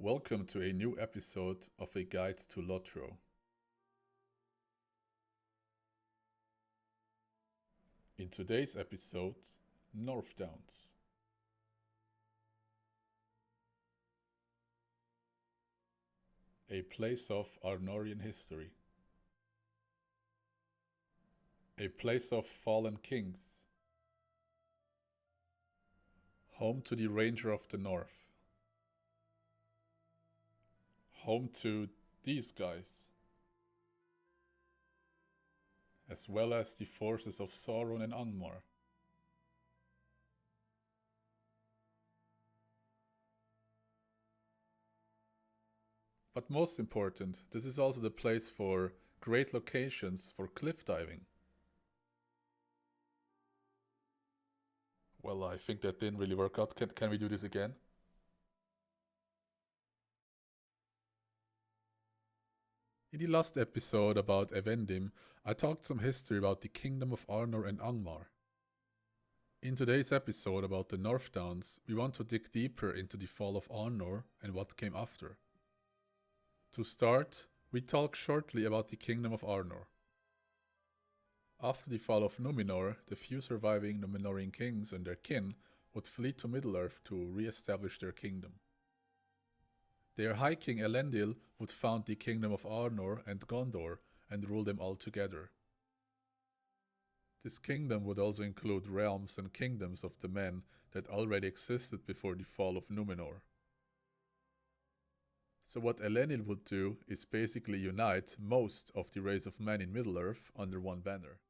Welcome to a new episode of A Guide to Lotro. In today's episode, North Downs. A place of Arnorian history. A place of fallen kings. Home to the Ranger of the North. Home to these guys. As well as the forces of Sauron and Angmar. But most important, this is also the place for great locations for cliff diving. Well, I think that didn't really work out. Can we do this again? In the last episode about Evendim, I talked some history about the Kingdom of Arnor and Angmar. In today's episode about the North Downs, we want to dig deeper into the fall of Arnor and what came after. To start, we talk shortly about the Kingdom of Arnor. After the fall of Numenor, the few surviving Numenorian kings and their kin would flee to Middle-earth to re-establish their kingdom. Their High King Elendil would found the Kingdom of Arnor and Gondor and rule them all together. This kingdom would also include realms and kingdoms of the men that already existed before the fall of Numenor. So what Elendil would do is basically unite most of the race of men in Middle-earth under one banner.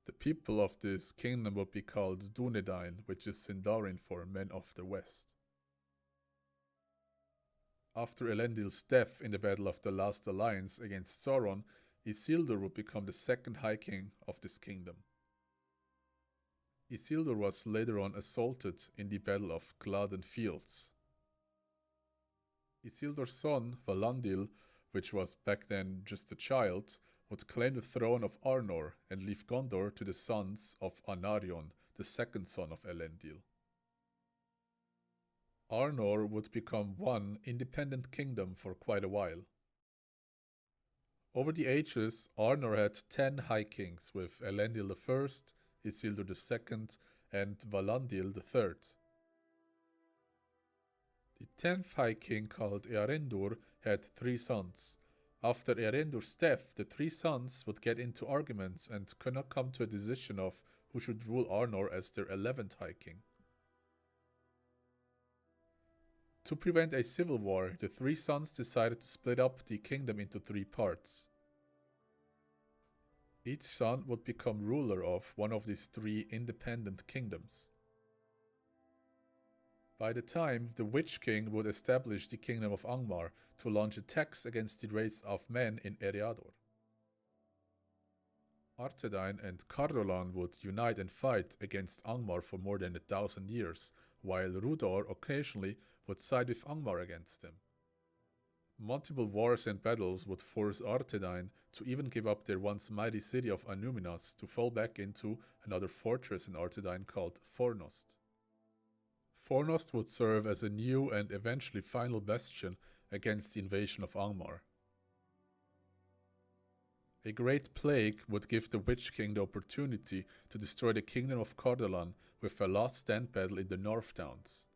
The people of this kingdom would be called Dúnedain, which is Sindarin for Men of the West. After Elendil's death in the Battle of the Last Alliance against Sauron, Isildur would become the second High King of this kingdom. Isildur was later on assaulted in the Battle of Gladden Fields. Isildur's son, Valandil, which was back then just a child, would claim the throne of Arnor and leave Gondor to the sons of Anarion, the second son of Elendil. Arnor would become one independent kingdom for quite a while. Over the ages, Arnor had 10 High Kings, with Elendil I, Isildur II, and Valandil III. The 10th High King, called Earendur, had 3 sons. After Earendur's death, the 3 sons would get into arguments and could not come to a decision of who should rule Arnor as their 11th High King. To prevent a civil war, the 3 sons decided to split up the kingdom into 3 parts. Each son would become ruler of one of these 3 independent kingdoms. By the time, the Witch King would establish the Kingdom of Angmar to launch attacks against the race of men in Eriador. Arthedain and Cardolan would unite and fight against Angmar for more than 1,000 years, while Rudor occasionally would side with Angmar against them. Multiple wars and battles would force Arthedain to even give up their once mighty city of Annúminas to fall back into another fortress in Arthedain called Fornost. Fornost would serve as a new and eventually final bastion against the invasion of Angmar. A great plague would give the Witch King the opportunity to destroy the kingdom of Cardolan with a last stand battle in the North Downs.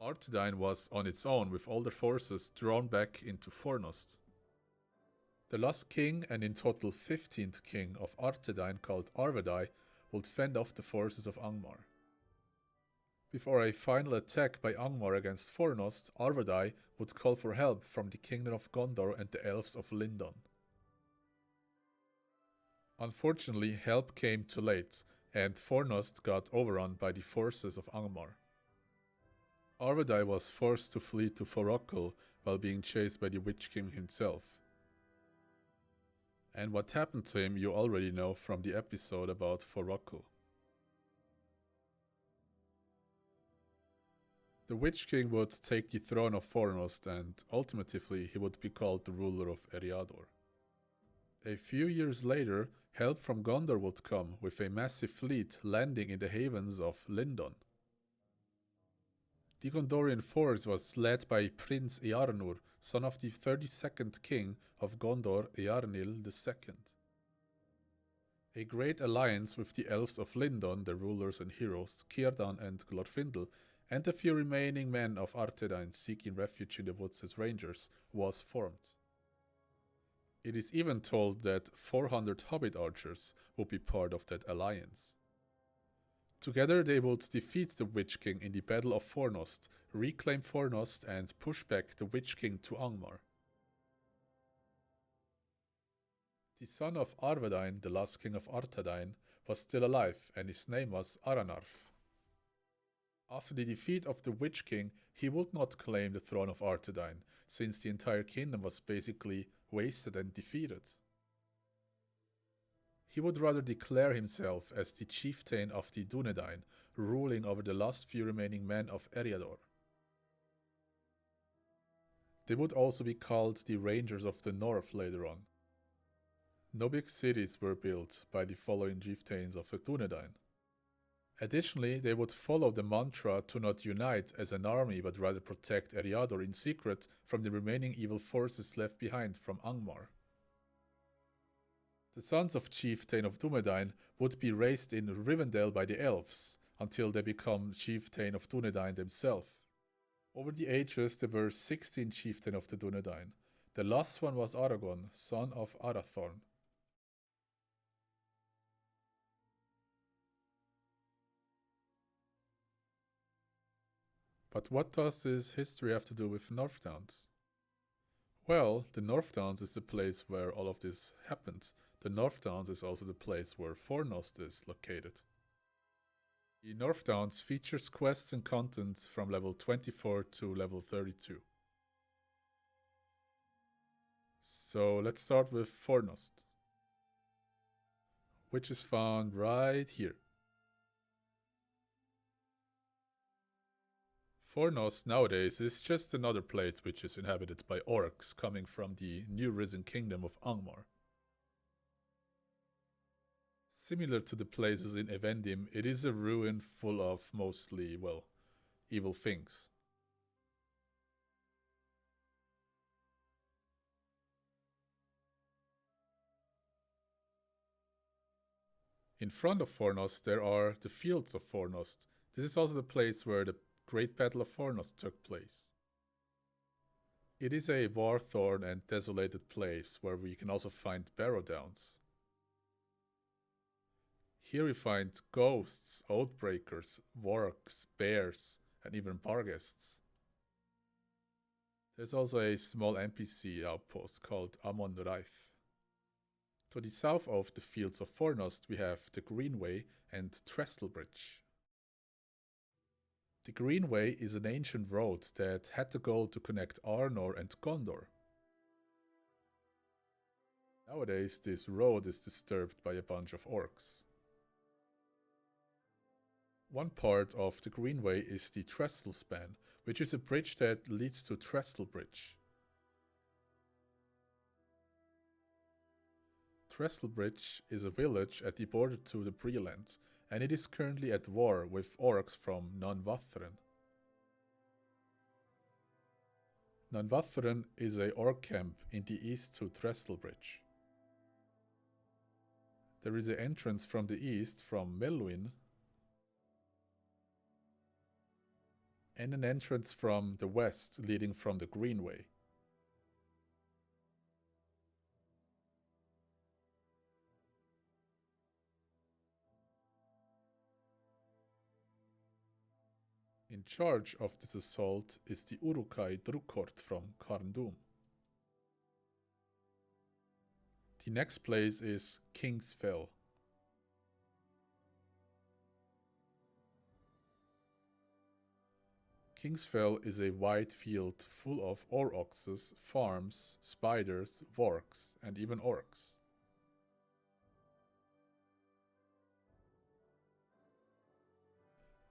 Arthedain was on its own with all their forces drawn back into Fornost. The last king and in total 15th king of Arthedain, called Arvedai, would fend off the forces of Angmar. Before a final attack by Angmar against Fornost, Arvedai would call for help from the kingdom of Gondor and the elves of Lindon. Unfortunately, help came too late, and Fornost got overrun by the forces of Angmar. Arvedai was forced to flee to Forokkel while being chased by the Witch King himself. And what happened to him you already know from the episode about Forokkel. The Witch King would take the throne of Fornost, and ultimately he would be called the ruler of Eriador. A few years later, help from Gondor would come with a massive fleet landing in the havens of Lindon. The Gondorian force was led by Prince Earnur, son of the 32nd king of Gondor, Eärnil II. A great alliance with the elves of Lindon, the rulers and heroes, Círdan and Glorfindel, and the few remaining men of Arthedain seeking refuge in the woods as rangers, was formed. It is even told that 400 hobbit archers would be part of that alliance. Together they would defeat the Witch King in the Battle of Fornost, reclaim Fornost and push back the Witch King to Angmar. The son of Arvedain, the last king of Arthedain, was still alive and his name was Aranarf. After the defeat of the Witch King, he would not claim the throne of Arthedain, since the entire kingdom was basically wasted and defeated. He would rather declare himself as the chieftain of the Dúnedain, ruling over the last few remaining men of Eriador. They would also be called the Rangers of the North later on. No big cities were built by the following chieftains of the Dúnedain. Additionally, they would follow the mantra to not unite as an army but rather protect Eriador in secret from the remaining evil forces left behind from Angmar. The sons of Chieftain of Dúnedain would be raised in Rivendell by the elves, until they become Chieftain of Dúnedain themselves. Over the ages there were 16 Chieftain of the Dúnedain. The last one was Aragorn, son of Arathorn. But what does this history have to do with Northdowns? Well, the Northdowns is the place where all of this happened. The Northdowns is also the place where Fornost is located. The Northdowns features quests and content from level 24 to level 32. So let's start with Fornost, which is found right here. Fornost nowadays is just another place which is inhabited by orcs coming from the new risen kingdom of Angmar. Similar to the places in Evendim, it is a ruin full of mostly, well, evil things. In front of Fornost there are the Fields of Fornost. This is also the place where the Great Battle of Fornost took place. It is a war-torn and desolated place where we can also find Barrow Downs. Here we find ghosts, oathbreakers, wargs, bears, and even barghests. There's also a small NPC outpost called Amon Raif. To the south of the Fields of Fornost we have the Greenway and Trestlebridge. The Greenway is an ancient road that had the goal to connect Arnor and Gondor. Nowadays this road is disturbed by a bunch of orcs. One part of the Greenway is the Trestle Span, which is a bridge that leads to Trestlebridge. Trestlebridge is a village at the border to the Bree-land, and it is currently at war with orcs from Nanvathren. Nanvathren is a orc camp in the east to Trestlebridge. There is an entrance from the east from Melwyn, and an entrance from the west leading from the Greenway. In charge of this assault is the Uruk-hai Drukhort from Carndum. The next place is King's Fell. King's Fell is a wide field full of ore-oxes, farms, spiders, wargs, and even orcs.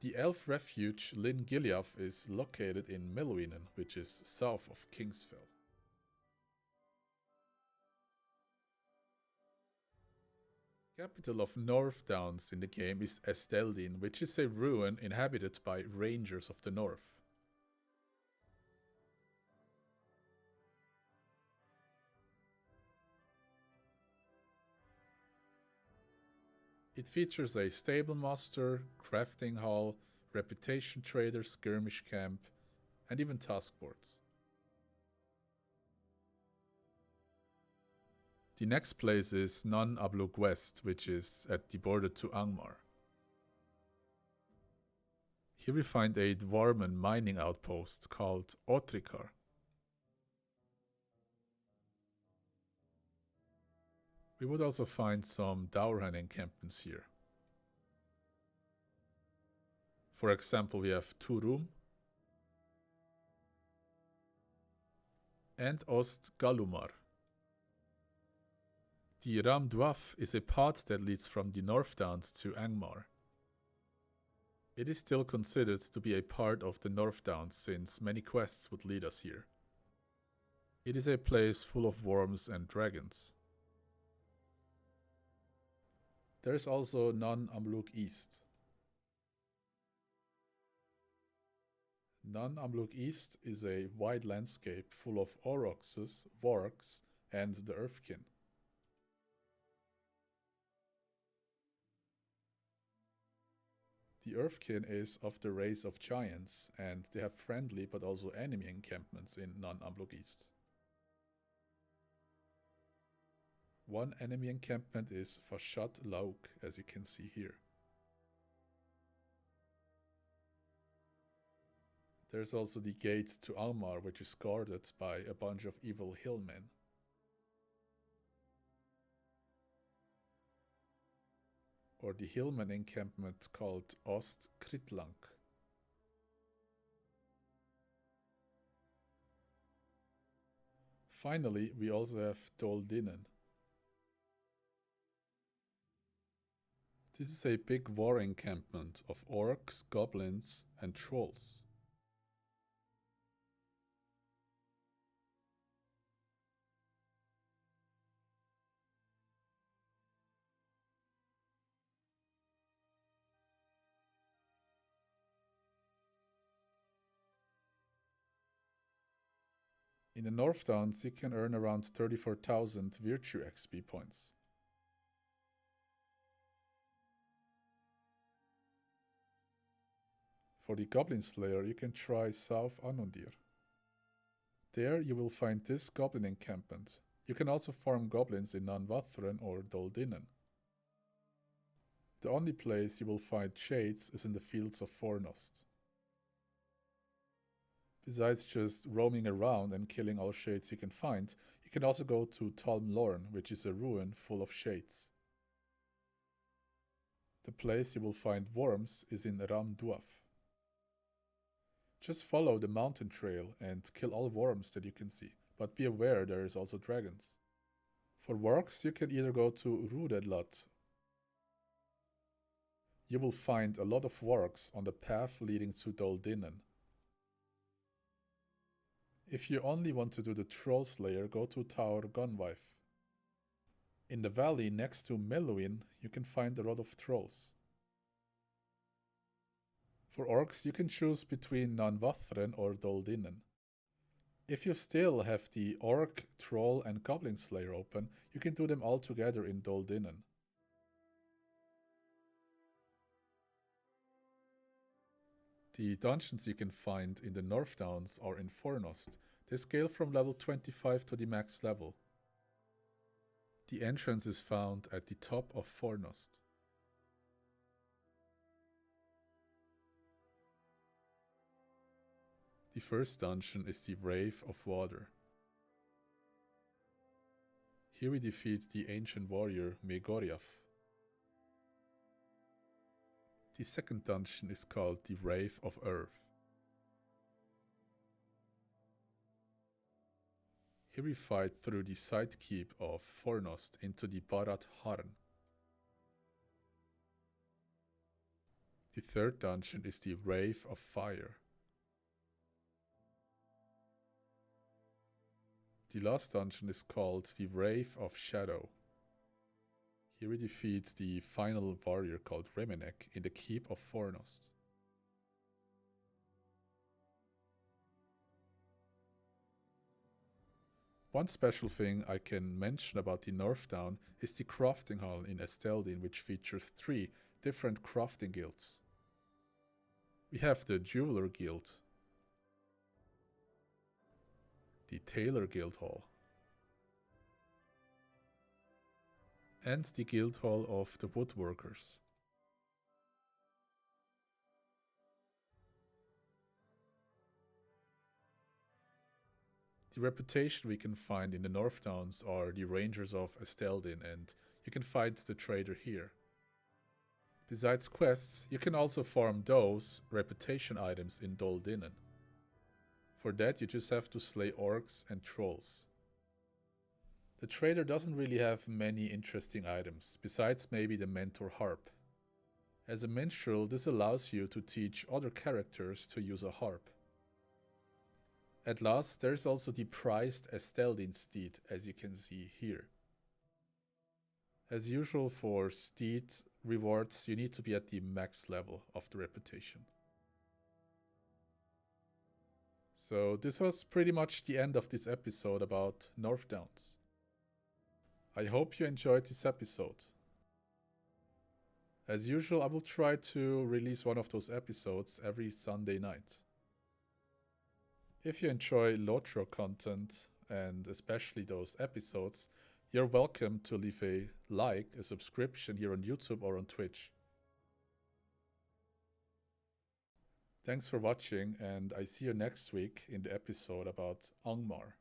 The elf refuge Lin Gileath is located in Melwinen, which is south of Kingsfell. Capital of North Downs in the game is Esteldin, which is a ruin inhabited by Rangers of the North. It features a stable master, crafting hall, reputation trader, skirmish camp, and even task boards. The next place is Nan Abluk West, which is at the border to Angmar. Here we find a Dwarman mining outpost called Otrikar. We would also find some Dauran encampments here. For example, we have Turum and Ost Galumar. The Ram Dwaf is a path that leads from the North Downs to Angmar. It is still considered to be a part of the North Downs since many quests would lead us here. It is a place full of worms and dragons. There is also Nan Amluk East. Nan Amluk East is a wide landscape full of Oroxes, Wargs, and the Earthkin. The Earthkin is of the race of giants, and they have friendly but also enemy encampments in Nan Amluk East. One enemy encampment is Fashat Lauk, as you can see here. There's also the gate to Almar, which is guarded by a bunch of evil hillmen. Or the hillman encampment called Ost Kritlank. Finally, we also have Doldinen. This is a big war encampment of orcs, goblins, and trolls. In the North Downs, you can earn around 34,000 Virtue XP points. For the Goblin Slayer, you can try South Anundir. There you will find this goblin encampment. You can also farm goblins in Nanvathran or Doldinen. The only place you will find shades is in the fields of Fornost. Besides just roaming around and killing all shades you can find, you can also go to Talm Lorn, which is a ruin full of shades. The place you will find worms is in Ram Duaf. Just follow the mountain trail and kill all worms that you can see, but be aware there is also dragons. For works, you can either go to Rudedlat. You will find a lot of works on the path leading to Doldinen. If you only want to do the Troll Slayer, go to Taur Gunwife. In the valley next to Meluin, you can find a lot of trolls. For orcs, you can choose between Nanvathren or Doldinen. If you still have the Orc, Troll and Goblin Slayer open, you can do them all together in Doldinen. The dungeons you can find in the North Downs are in Fornost. They scale from level 25 to the max level. The entrance is found at the top of Fornost. The first dungeon is the Wraith of Water. Here we defeat the ancient warrior Megoriath. The second dungeon is called the Wraith of Earth. Here we fight through the side keep of Fornost into the Barat Harn. The third dungeon is the Wraith of Fire. The last dungeon is called the Wraith of Shadow. Here we defeat the final warrior called Remenek in the keep of Fornost. One special thing I can mention about the Northdown is the crafting hall in Esteldin, which features 3 different crafting guilds. We have the Jeweler Guild, the Tailor Guild Hall, and the Guild Hall of the Woodworkers. The reputation we can find in the Northdowns are the Rangers of Esteldin, and you can find the trader here. Besides quests, you can also farm those reputation items in Dol Dinnen. For that you just have to slay orcs and trolls. The trader doesn't really have many interesting items, besides maybe the mentor harp. As a minstrel, this allows you to teach other characters to use a harp. At last, there is also the prized Esteldin steed, as you can see here. As usual for steed rewards, you need to be at the max level of the reputation. So this was pretty much the end of this episode about Northdowns. I hope you enjoyed this episode. As usual, I will try to release one of those episodes every Sunday night. If you enjoy Lotro content, and especially those episodes, you're welcome to leave a like, a subscription here on YouTube or on Twitch. Thanks for watching, and I see you next week in the episode about Angmar.